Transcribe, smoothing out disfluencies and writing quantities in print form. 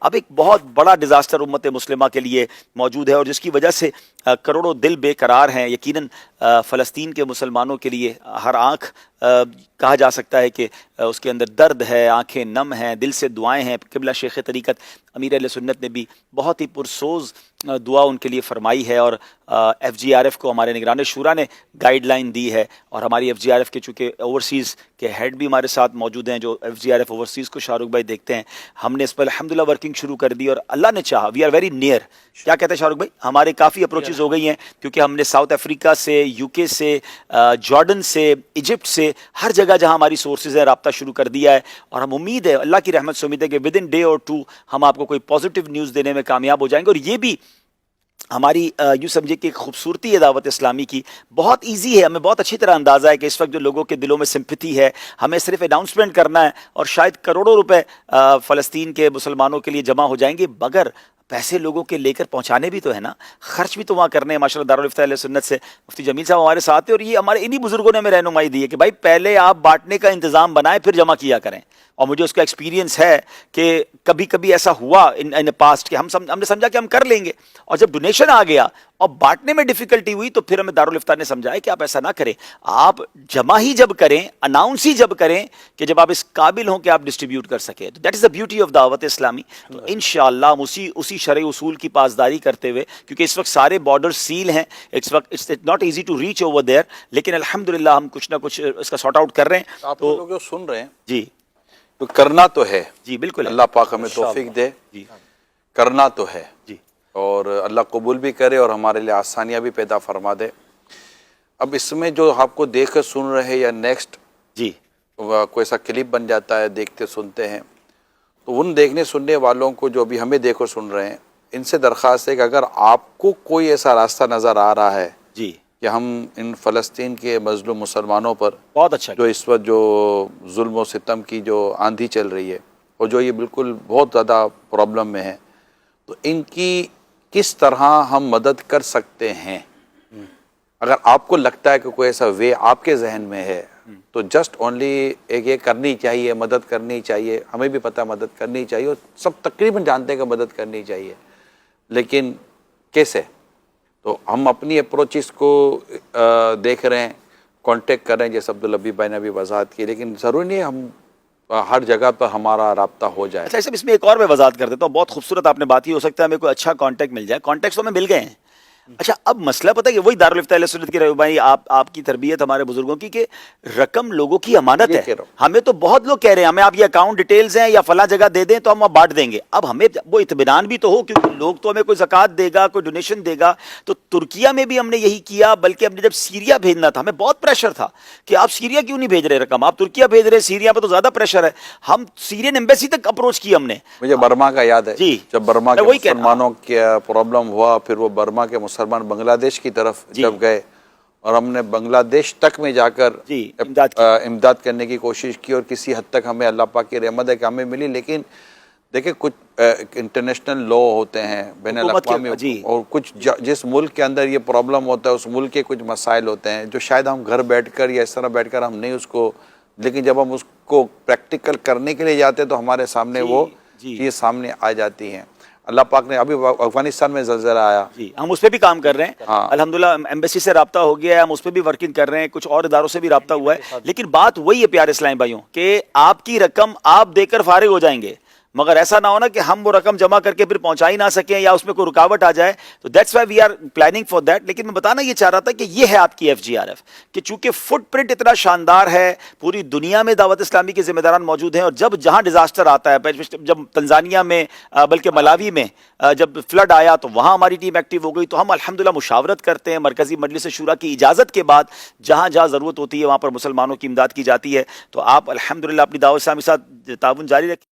اب ایک بہت بڑا ڈیزاسٹر امت مسلمہ کے لیے موجود ہے، اور جس کی وجہ سے کروڑوں دل بے قرار ہیں۔ یقیناً فلسطین کے مسلمانوں کے لیے ہر آنکھ کہا جا سکتا ہے کہ اس کے اندر درد ہے، آنکھیں نم ہیں، دل سے دعائیں ہیں۔ قبلہ شیخ طریقت امیر اہل سنت نے بھی بہت ہی پرسوز دعا ان کے لیے فرمائی ہے، اور ایف جی آر ایف کو ہمارے نگران شورا نے گائیڈ لائن دی ہے، اور ہماری ایف جی آر ایف کے چونکہ اوورسیز کے ہیڈ بھی ہمارے ساتھ موجود ہیں جو F G R F overseas کو شاہ رخ بھائی دیکھتے ہیں۔ ہم نے اس پر الحمدللہ ورکنگ شروع کر دی، اور اللہ نے چاہا وی آر ویری نیئر۔ کیا کہتے ہیں شاہ رخ بھائی؟ ہمارے کافی اپروچز ہو گئی ہیں، کیونکہ ہم نے ساؤتھ افریقہ سے، یو کے سے، جارڈن سے، ایجپٹ سے، ہر جگہ جہاں ہماری سورسز ہیں رابطہ شروع کر دیا ہے، اور ہم امید ہے، اللہ کی رحمت سے امید ہے کہ ود ان ڈے اور ٹو ہم آپ کو کوئی پازیٹیو نیوز دینے میں کامیاب ہو جائیں گے۔ اور یہ بھی ہماری یوں سمجھے کہ خوبصورتی ہے دعوت اسلامی کی، بہت ایزی ہے، ہمیں بہت اچھی طرح اندازہ ہے کہ اس وقت جو لوگوں کے دلوں میں سمپتھی ہے، ہمیں صرف اناؤنسمنٹ کرنا ہے اور شاید کروڑوں روپے فلسطین کے مسلمانوں کے لیے جمع ہو جائیں گے، مگر پیسے لوگوں کے لے کر پہنچانے بھی تو ہے نا، خرچ بھی تو وہاں کرنے ہیں۔ ماشاءاللہ دارالفتہ اہل سنت سے مفتی جمیل صاحب ہمارے ساتھ ہیں، اور یہ ہمارے انہی بزرگوں نے ہمیں رہنمائی دی ہے کہ بھائی پہلے آپ بانٹنے کا انتظام بنائیں پھر جمع کیا کریں۔ اور مجھے اس کا ایکسپیرینس ہے کہ کبھی کبھی ایسا ہوا ان پاسٹ کہ ہم نے سمجھا کہ ہم کر لیں گے، اور جب ڈونیشن آ گیا اور بانٹنے میں ڈیفیکلٹی ہوئی تو پھر ہمیں دارالفتہ نے سمجھایا کہ آپ ایسا نہ کریں، آپ جمع ہی جب کریں، اناؤنس ہی جب کریں کہ جب آپ اس قابل ہوں کہ آپ ڈسٹریبیوٹ کر سکیں۔ تو that is the beauty of دعوت اسلامی۔ تو انشاءاللہ ہم اسی شرعی اصول کی پاسداری کرتے ہوئے، کیونکہ اس وقت سارے بارڈر سیل ہیں، اس وقت it's not easy to reach over there, لیکن الحمدللہ ہم کچھ نہ کچھ اس کا سارٹ آؤٹ کر رہے ہیں۔ آپ لوگ جو سن رہے ہیں جی تو کرنا تو ہے، جی بالکل، اللہ پاک ہمیں توفیق دے، جی کرنا تو ہے، جی اور اللہ قبول بھی کرے اور ہمارے لیے آسانیاں بھی پیدا فرما دے۔ اب اس میں جو آپ کو دیکھ کر سن رہے ہیں یا نیکسٹ جی کوئی ایسا کلپ بن جاتا ہے دیکھتے سنتے ہیں، تو ان دیکھنے سننے والوں کو جو ابھی ہمیں دیکھ کر سن رہے ہیں، ان سے درخواست ہے کہ اگر آپ کو کوئی ایسا راستہ نظر آ رہا ہے جی کہ ہم ان فلسطین کے مظلوم مسلمانوں پر بہت اچھا جو اس وقت جو ظلم و ستم کی جو آندھی چل رہی ہے، اور جو یہ بالکل بہت زیادہ پرابلم میں ہے، تو ان کی کس طرح ہم مدد کر سکتے ہیں، اگر آپ کو لگتا ہے کہ کوئی ایسا وے آپ کے ذہن میں ہے تو جسٹ اونلی ایک یہ کرنی چاہیے، مدد کرنی چاہیے، ہمیں بھی پتہ مدد کرنی چاہیے، اور سب تقریباً جانتے ہیں کہ مدد کرنی چاہیے، لیکن کیسے؟ تو ہم اپنی اپروچز کو دیکھ رہے ہیں، کانٹیکٹ کر رہے ہیں، جیسے عبداللبی بھائی نے بھی وضاحت کی، لیکن ضروری نہیں ہم ہر جگہ پر ہمارا رابطہ ہو جائے۔ اچھا، اس میں ایک اور میں وضاحت کر دیتا ہوں، بہت خوبصورت آپ نے بات کی، ہو سکتا ہے ہمیں کوئی اچھا کانٹیکٹ مل جائے، کانٹیکٹس تو ہمیں مل گئے ہیں۔ اچھا، اب مسئلہ پتہ ہے کہ وہی دارالفتہ اہل سنت کی رہنمائی، آپ کی تربیت ہمارے بزرگوں کی، کہ رقم لوگوں کی امانت یہ ہے۔ کہہ رہا ہوں۔ ہمیں تو بہت لوگ کہہ رہے ہیں ہمیں آپ یہ اکاؤنٹ ڈیٹیلز ہیں یا فلاں جگہ دے دیں تو ہم بانٹ دیں گے، اب ہمیں وہ اطمینان بھی تو ہو، کیونکہ لوگ تو ہمیں کوئی زکوٰۃ دے گا، کوئی ڈونیشن دے گا۔ تو ترکیہ میں بھی ہم نے یہی کیا، بلکہ ہم نے جب سیریا بھیجنا تھا ہمیں بہت پریشر تھا کہ آپ سیریا کیوں نہیں بھیج رہے رقم، آپ ترکیہ بھیج رہے، سیریا پہ تو زیادہ پریشر ہے۔ ہم سیرین ایمبیسی تک اپروچ کی ہم نے۔ مجھے برما کا یاد ہے، جی، جب برما کے میں وہی کہہ رہا ہوں۔ مسلمانوں کی پرابلم ہوا، پھر وہ برما کے مسلمان بنگلہ دیش کی طرف جب گئے، اور ہم نے بنگلہ دیش تک میں جا کر امداد کرنے کی کوشش کی، اور کسی حد تک ہمیں اللہ پاک کی رحمت ہے کہ ہمیں ملی، لیکن دیکھیں کچھ انٹرنیشنل لا ہوتے ہیں بین الاقوامی، اور کچھ جس ملک کے اندر یہ پرابلم ہوتا ہے اس ملک کے کچھ مسائل ہوتے ہیں جو شاید ہم گھر بیٹھ کر یا اس طرح بیٹھ کر ہم نہیں اس کو، لیکن جب ہم اس کو پریکٹیکل کرنے کے لیے جاتے ہیں تو ہمارے سامنے وہ چیز سامنے آ جاتی ہیں۔ اللہ پاک نے ابھی افغانستان میں زلزلہ آیا، جی ہم اس پہ بھی کام کر رہے ہیں، الحمدللہ ایمبیسی سے رابطہ ہو گیا ہے، ہم اس پہ بھی ورکنگ کر رہے ہیں، کچھ اور اداروں سے بھی رابطہ ہوا ہے، لیکن بات وہی ہے پیارے اسلامی بھائیوں کہ آپ کی رقم آپ دے کر فارغ ہو جائیں گے، مگر ایسا نہ ہونا کہ ہم وہ رقم جمع کر کے پھر پہنچا ہی نہ سکیں یا اس میں کوئی رکاوٹ آ جائے، تو that's why we are planning for that. لیکن میں بتانا یہ چاہ رہا تھا کہ یہ ہے آپ کی ایف جی آر ایف، کہ چونکہ فٹ پرنٹ اتنا شاندار ہے، پوری دنیا میں دعوت اسلامی کے ذمہ داران موجود ہیں، اور جب جہاں ڈیزاسٹر آتا ہے، جب تنزانیہ میں بلکہ ملاوی میں جب فلڈ آیا تو وہاں ہماری ٹیم ایکٹیو ہو گئی، تو ہم الحمدللہ مشاورت کرتے ہیں، مرکزی مجلس شورا کی اجازت کے بعد جہاں جہاں ضرورت ہوتی ہے وہاں پر مسلمانوں کی امداد کی جاتی ہے۔ تو آپ الحمدللہ اپنی دعوت اسلامی کے ساتھ تعاون جاری رکھیں۔